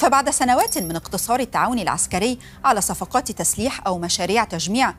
فبعد سنوات من اقتصار التعاون العسكري على صفقات تسليح أو مشاريع تجميع،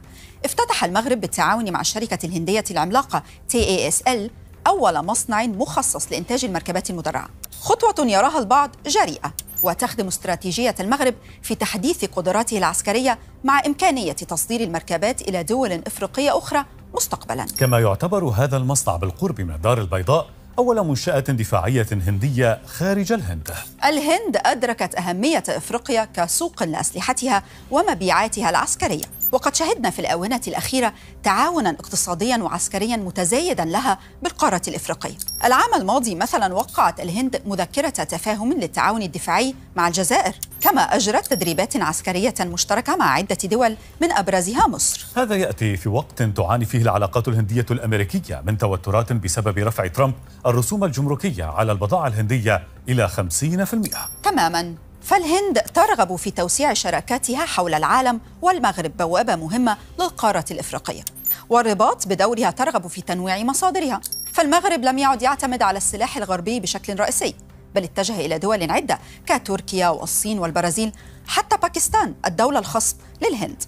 افتتح المغرب بالتعاون مع الشركة الهندية العملاقة TASL أول مصنع مخصص لإنتاج المركبات المدرعة، خطوة يراها البعض جريئة وتخدم استراتيجية المغرب في تحديث قدراته العسكرية مع إمكانية تصدير المركبات إلى دول إفريقية أخرى مستقبلاً. كما يعتبر هذا المصنع بالقرب من الدار البيضاء أول منشأة دفاعية هندية خارج الهند. الهند أدركت أهمية إفريقيا كسوق لأسلحتها ومبيعاتها العسكرية، وقد شهدنا في الآونة الأخيرة تعاوناً اقتصادياً وعسكرياً متزايداً لها بالقارة الإفريقية. العام الماضي مثلاً وقعت الهند مذكرة تفاهم للتعاون الدفاعي مع الجزائر، كما أجرت تدريبات عسكرية مشتركة مع عدة دول من أبرزها مصر. هذا يأتي في وقت تعاني فيه العلاقات الهندية الأمريكية من توترات بسبب رفع ترامب الرسوم الجمركية على البضائع الهندية إلى 50%. تماماً، فالهند ترغب في توسيع شراكاتها حول العالم، والمغرب بوابة مهمة للقارة الإفريقية، والرباط بدورها ترغب في تنويع مصادرها. فالمغرب لم يعد يعتمد على السلاح الغربي بشكل رئيسي، بل اتجه إلى دول عدة كتركيا والصين والبرازيل، حتى باكستان الدولة الخصب للهند،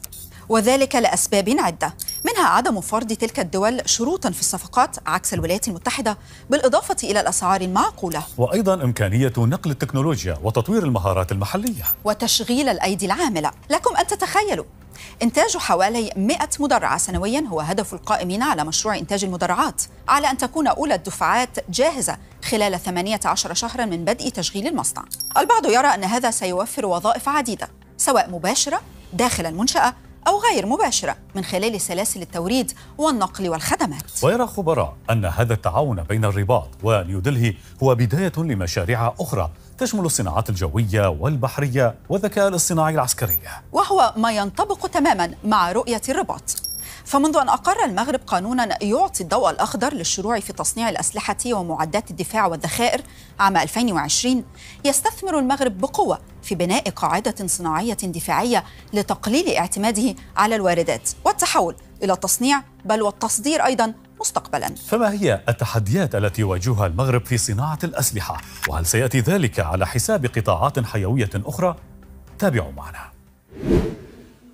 وذلك لأسباب عدة، منها عدم فرض تلك الدول شروطاً في الصفقات عكس الولايات المتحدة، بالإضافة إلى الأسعار المعقولة، وأيضاً إمكانية نقل التكنولوجيا وتطوير المهارات المحلية وتشغيل الأيدي العاملة. لكم أن تتخيلوا إنتاج حوالي 100 مدرعة سنوياً هو هدف القائمين على مشروع إنتاج المدرعات، على أن تكون أولى الدفعات جاهزة خلال 18 شهراً من بدء تشغيل المصنع. البعض يرى أن هذا سيوفر وظائف عديدة، سواء مباشرة داخل المنشأة أو غير مباشرة من خلال سلاسل التوريد والنقل والخدمات. ويرى خبراء أن هذا التعاون بين الرباط ونيودلهي هو بداية لمشاريع أخرى تشمل الصناعات الجوية والبحرية والذكاء الاصطناعي العسكري، وهو ما ينطبق تماماً مع رؤية الرباط. فمنذ أن أقر المغرب قانوناً يعطي الضوء الأخضر للشروع في تصنيع الأسلحة ومعدات الدفاع والذخائر عام 2020، يستثمر المغرب بقوة في بناء قاعدة صناعية دفاعية لتقليل اعتماده على الواردات والتحول إلى التصنيع بل والتصدير أيضاً مستقبلاً. فما هي التحديات التي يواجهها المغرب في صناعة الأسلحة؟ وهل سيأتي ذلك على حساب قطاعات حيوية أخرى؟ تابعوا معنا.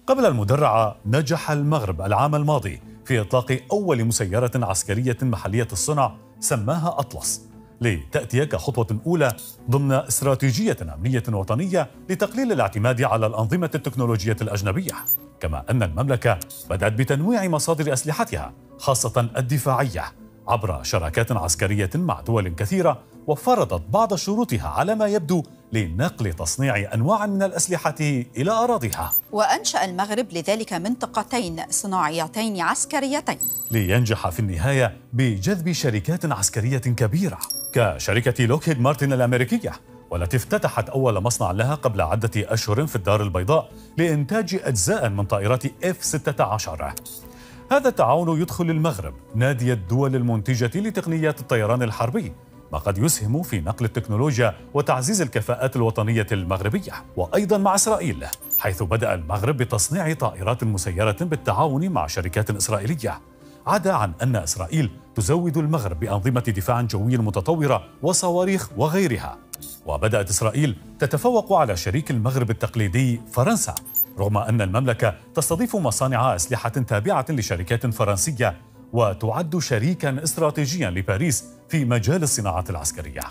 قبل المدرعة، نجح المغرب العام الماضي في إطلاق أول مسيرة عسكرية محلية الصنع سماها أطلس، لتأتي كخطوة أولى ضمن استراتيجية أمنية وطنية لتقليل الاعتماد على الأنظمة التكنولوجية الأجنبية. كما أن المملكة بدأت بتنويع مصادر أسلحتها خاصة الدفاعية عبر شراكات عسكرية مع دول كثيرة، وفرضت بعض شروطها على ما يبدو لنقل تصنيع أنواع من الأسلحة إلى أراضيها. وأنشأ المغرب لذلك منطقتين صناعيتين عسكريتين، لينجح في النهاية بجذب شركات عسكرية كبيرة كشركة لوكهيد مارتن الأمريكية، والتي افتتحت أول مصنع لها قبل عدة أشهر في الدار البيضاء لإنتاج أجزاء من طائرات F-16. هذا التعاون يدخل المغرب نادي الدول المنتجة لتقنيات الطيران الحربي، ما قد يسهم في نقل التكنولوجيا وتعزيز الكفاءات الوطنية المغربية. وأيضا مع إسرائيل، حيث بدأ المغرب بتصنيع طائرات مسيرة بالتعاون مع شركات إسرائيلية، عدا عن أن إسرائيل تزود المغرب بأنظمة دفاع جوي متطورة وصواريخ وغيرها. وبدأت إسرائيل تتفوق على شريك المغرب التقليدي فرنسا، رغم أن المملكة تستضيف مصانع أسلحة تابعة لشركات فرنسية، وتعد شريكاً استراتيجياً لباريس في مجال الصناعات العسكرية،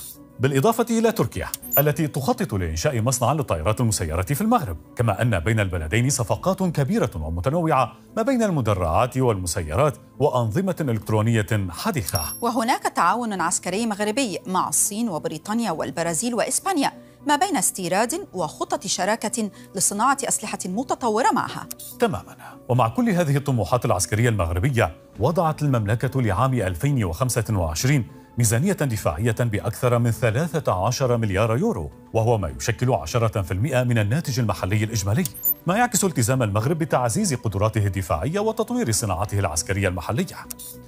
بالإضافة إلى تركيا التي تخطط لإنشاء مصنع للطائرات المسيرة في المغرب. كما أن بين البلدين صفقات كبيرة ومتنوعة ما بين المدرعات والمسيرات وأنظمة إلكترونية حديثة. وهناك تعاون عسكري مغربي مع الصين وبريطانيا والبرازيل وإسبانيا، ما بين استيراد وخطط شراكة لصناعة أسلحة متطورة معها. تماما. ومع كل هذه الطموحات العسكرية المغربية، وضعت المملكة لعام 2025 ميزانية دفاعية بأكثر من 13 مليار يورو، وهو ما يشكل 10% من الناتج المحلي الإجمالي، ما يعكس التزام المغرب بتعزيز قدراته الدفاعية وتطوير صناعته العسكرية المحلية.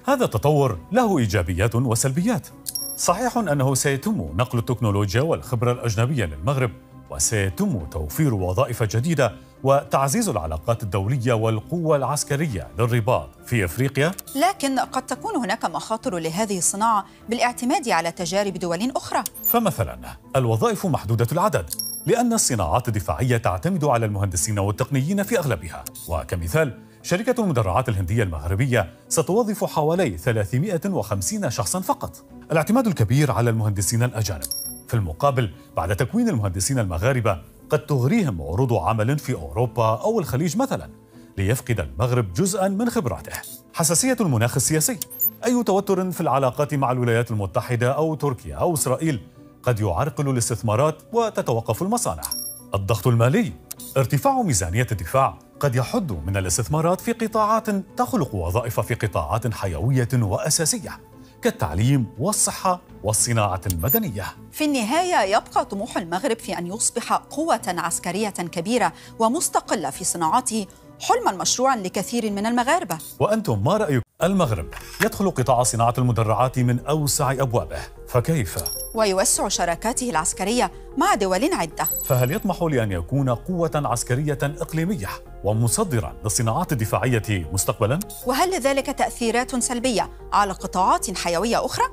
هذا التطور له إيجابيات وسلبيات. صحيح أنه سيتم نقل التكنولوجيا والخبرة الأجنبية للمغرب، وسيتم توفير وظائف جديدة وتعزيز العلاقات الدولية والقوة العسكرية للرباط في أفريقيا. لكن قد تكون هناك مخاطر لهذه الصناعة بالاعتماد على تجارب دول أخرى. فمثلا الوظائف محدودة العدد، لأن الصناعات الدفاعية تعتمد على المهندسين والتقنيين في أغلبها. وكمثال، شركة المدرعات الهندية المغربية ستوظف حوالي 350 شخصاً فقط. الاعتماد الكبير على المهندسين الأجانب. في المقابل، بعد تكوين المهندسين المغاربة قد تغريهم عروض عمل في أوروبا أو الخليج مثلاً، ليفقد المغرب جزءاً من خبراته. حساسية المناخ السياسي. أي توتر في العلاقات مع الولايات المتحدة أو تركيا أو إسرائيل قد يعرقل الاستثمارات وتتوقف المصانع. الضغط المالي. ارتفاع ميزانية الدفاع قد يحد من الاستثمارات في قطاعات تخلق وظائف في قطاعات حيوية وأساسية كالتعليم والصحة والصناعة المدنية. في النهاية يبقى طموح المغرب في أن يصبح قوة عسكرية كبيرة ومستقلة في صناعاته حلماً مشروعاً لكثير من المغاربة. وأنتم ما رأيكم؟ المغرب يدخل قطاع صناعة المدرعات من أوسع أبوابه، فكيف؟ ويوسع شراكاته العسكرية مع دول عدة. فهل يطمح لأن يكون قوة عسكرية إقليمية ومصدراً للصناعات الدفاعية مستقبلاً؟ وهل لذلك تأثيرات سلبية على قطاعات حيوية أخرى؟